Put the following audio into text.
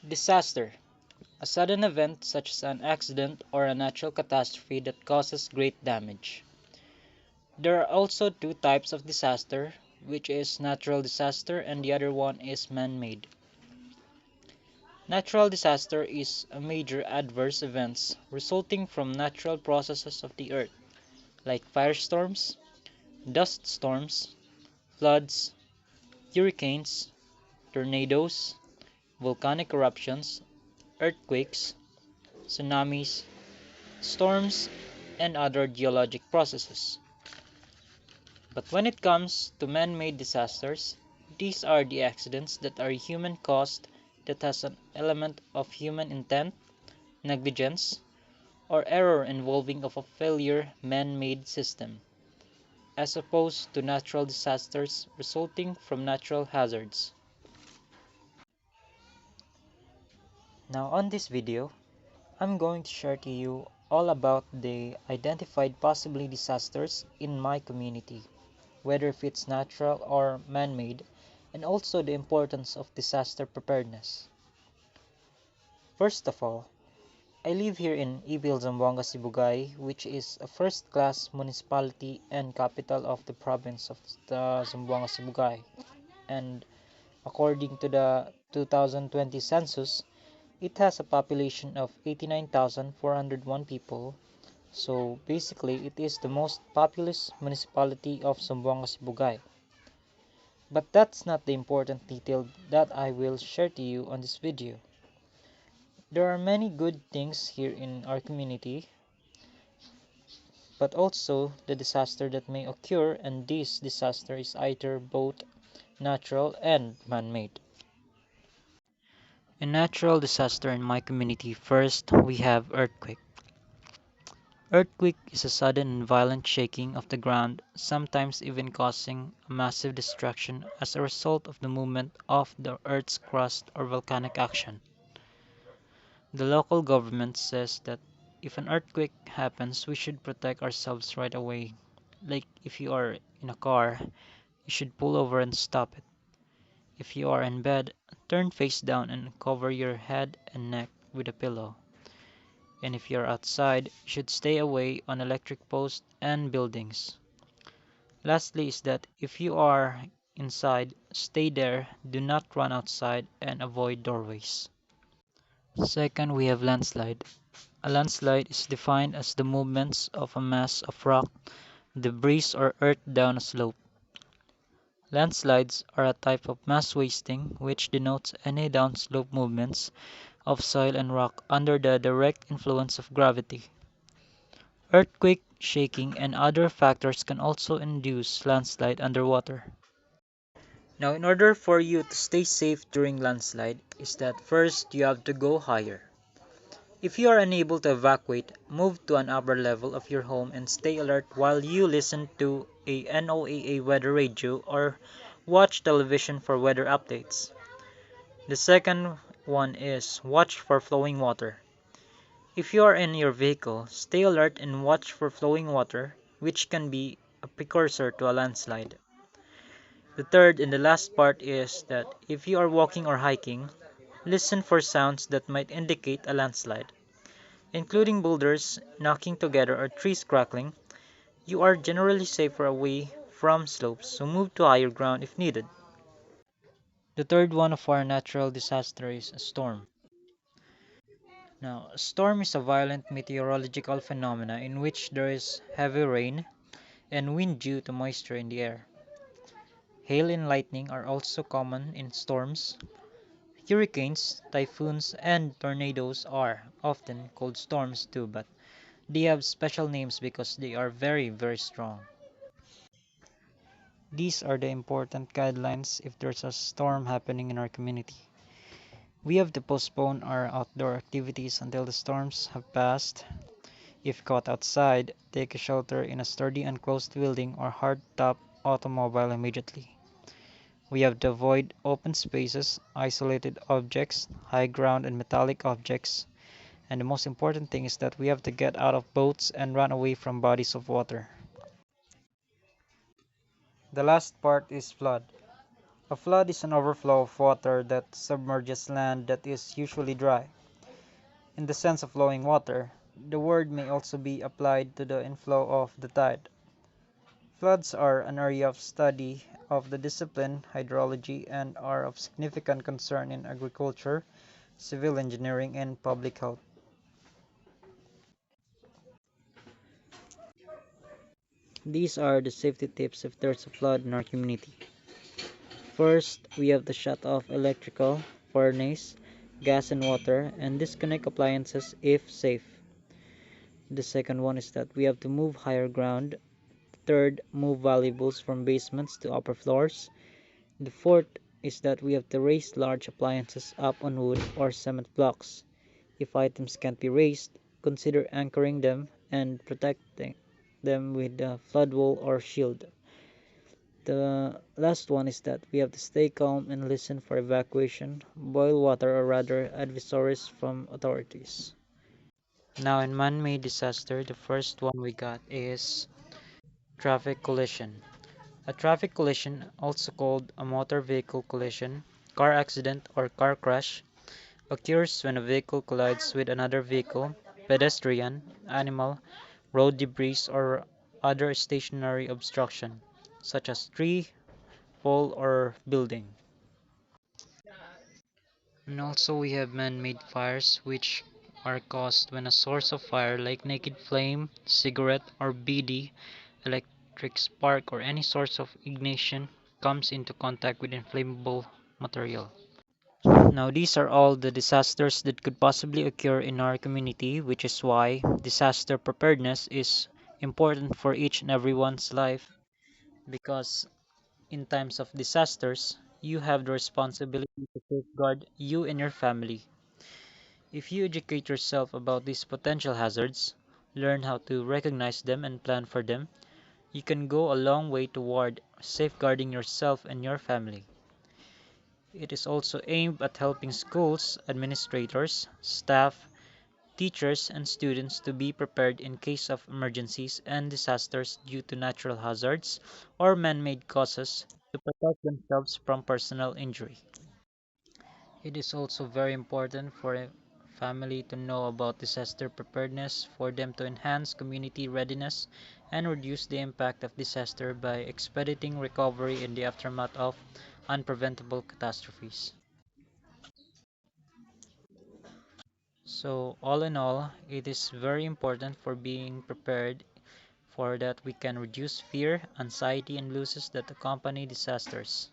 Disaster: a sudden event such as an accident or a natural catastrophe that causes great damage. There are also two types of disaster, which is natural disaster and the other one is man-made. Natural disaster is a major adverse events resulting from natural processes of the earth, like firestorms, dust storms, floods, hurricanes, tornadoes, volcanic eruptions, earthquakes, tsunamis, storms, and other geologic processes. But when it comes to man-made disasters, these are the accidents that are human-caused that has an element of human intent, negligence, or error involving of a failure man-made system, as opposed to natural disasters resulting from natural hazards. Now on this video, I'm going to share to you all about the identified possibly disasters in my community, whether if it's natural or man-made, and also the importance of disaster preparedness. First of all, I live here in Ibil, Zamboanga, Sibugay, which is a first-class municipality and capital of the province of the Zamboanga, Sibugay. And according to the 2020 census, it has a population of 89,401 people. So basically, it is the most populous municipality of Zamboanga, Sibugay. But that's not the important detail that I will share to you on this video. There are many good things here in our community, but also the disaster that may occur, and this disaster is either both natural and man-made. A natural disaster in my community, first we have earthquake. Earthquake is a sudden and violent shaking of the ground, sometimes even causing a massive destruction as a result of the movement of the Earth's crust or volcanic action. The local government says that if an earthquake happens, we should protect ourselves right away. Like if you are in a car, you should pull over and stop it. If you are in bed, turn face down and cover your head and neck with a pillow. And if you are outside, you should stay away on electric posts and buildings. Lastly is that if you are inside, stay there, do not run outside, and avoid doorways. Second, we have landslide. A landslide is defined as the movements of a mass of rock, debris, or earth down a slope. Landslides are a type of mass wasting which denotes any downslope movements of soil and rock under the direct influence of gravity. Earthquake, shaking, and other factors can also induce landslide underwater. Now, in order for you to stay safe during landslide, is that first you have to go higher. If you are unable to evacuate, move to an upper level of your home and stay alert while you listen to a NOAA weather radio or watch television for weather updates. The second one is watch for flowing water. If you are in your vehicle, stay alert and watch for flowing water, which can be a precursor to a landslide. The third and the last part is that if you are walking or hiking, listen for sounds that might indicate a landslide, including boulders knocking together or trees crackling. You are generally safer away from slopes, so move to higher ground if needed. The third one of our natural disaster is a storm. Now, a storm is a violent meteorological phenomena in which there is heavy rain and wind due to moisture in the air. Hail and lightning are also common in storms. Hurricanes, typhoons, and tornadoes are often called storms too, but they have special names because they are very, very strong. These are the important guidelines if there's a storm happening in our community. We have to postpone our outdoor activities until the storms have passed. If caught outside, take a shelter in a sturdy enclosed building or hard-top automobile immediately. We have to avoid open spaces, isolated objects, high ground, and metallic objects. And the most important thing is that we have to get out of boats and run away from bodies of water. The last part is flood. A flood is an overflow of water that submerges land that is usually dry. In the sense of flowing water, the word may also be applied to the inflow of the tide. Floods are an area of study of the discipline hydrology and are of significant concern in agriculture, civil engineering, and public health. These are the safety tips if there's a flood in our community. First, we have to shut off electrical, furnace, gas and water, and disconnect appliances if safe. The second one is that we have to move higher ground. Third, move valuables from basements to upper floors. The fourth is that we have to raise large appliances up on wood or cement blocks. If items can't be raised, consider anchoring them and protecting them with a flood wall or shield. The last one is that we have to stay calm and listen for evacuation, boil water or rather advisories from authorities. Now in man-made disaster, the first one we got is traffic collision. A traffic collision, also called a motor vehicle collision, car accident or car crash, occurs when a vehicle collides with another vehicle, pedestrian, animal, road debris, or other stationary obstruction, such as tree, pole, or building. And also we have man-made fires, which are caused when a source of fire like naked flame, cigarette, or BD, electric spark, or any source of ignition comes into contact with inflammable material. Now, these are all the disasters that could possibly occur in our community, which is why disaster preparedness is important for each and everyone's life because in times of disasters, you have the responsibility to safeguard you and your family. If you educate yourself about these potential hazards, learn how to recognize them and plan for them, you can go a long way toward safeguarding yourself and your family. It is also aimed at helping schools, administrators, staff, teachers, and students to be prepared in case of emergencies and disasters due to natural hazards or man-made causes to protect themselves from personal injury. It is also very important for a family to know about disaster preparedness for them to enhance community readiness and reduce the impact of disaster by expediting recovery in the aftermath of unpreventable catastrophes. So, all in all, it is very important for being prepared for that we can reduce fear, anxiety, and losses that accompany disasters.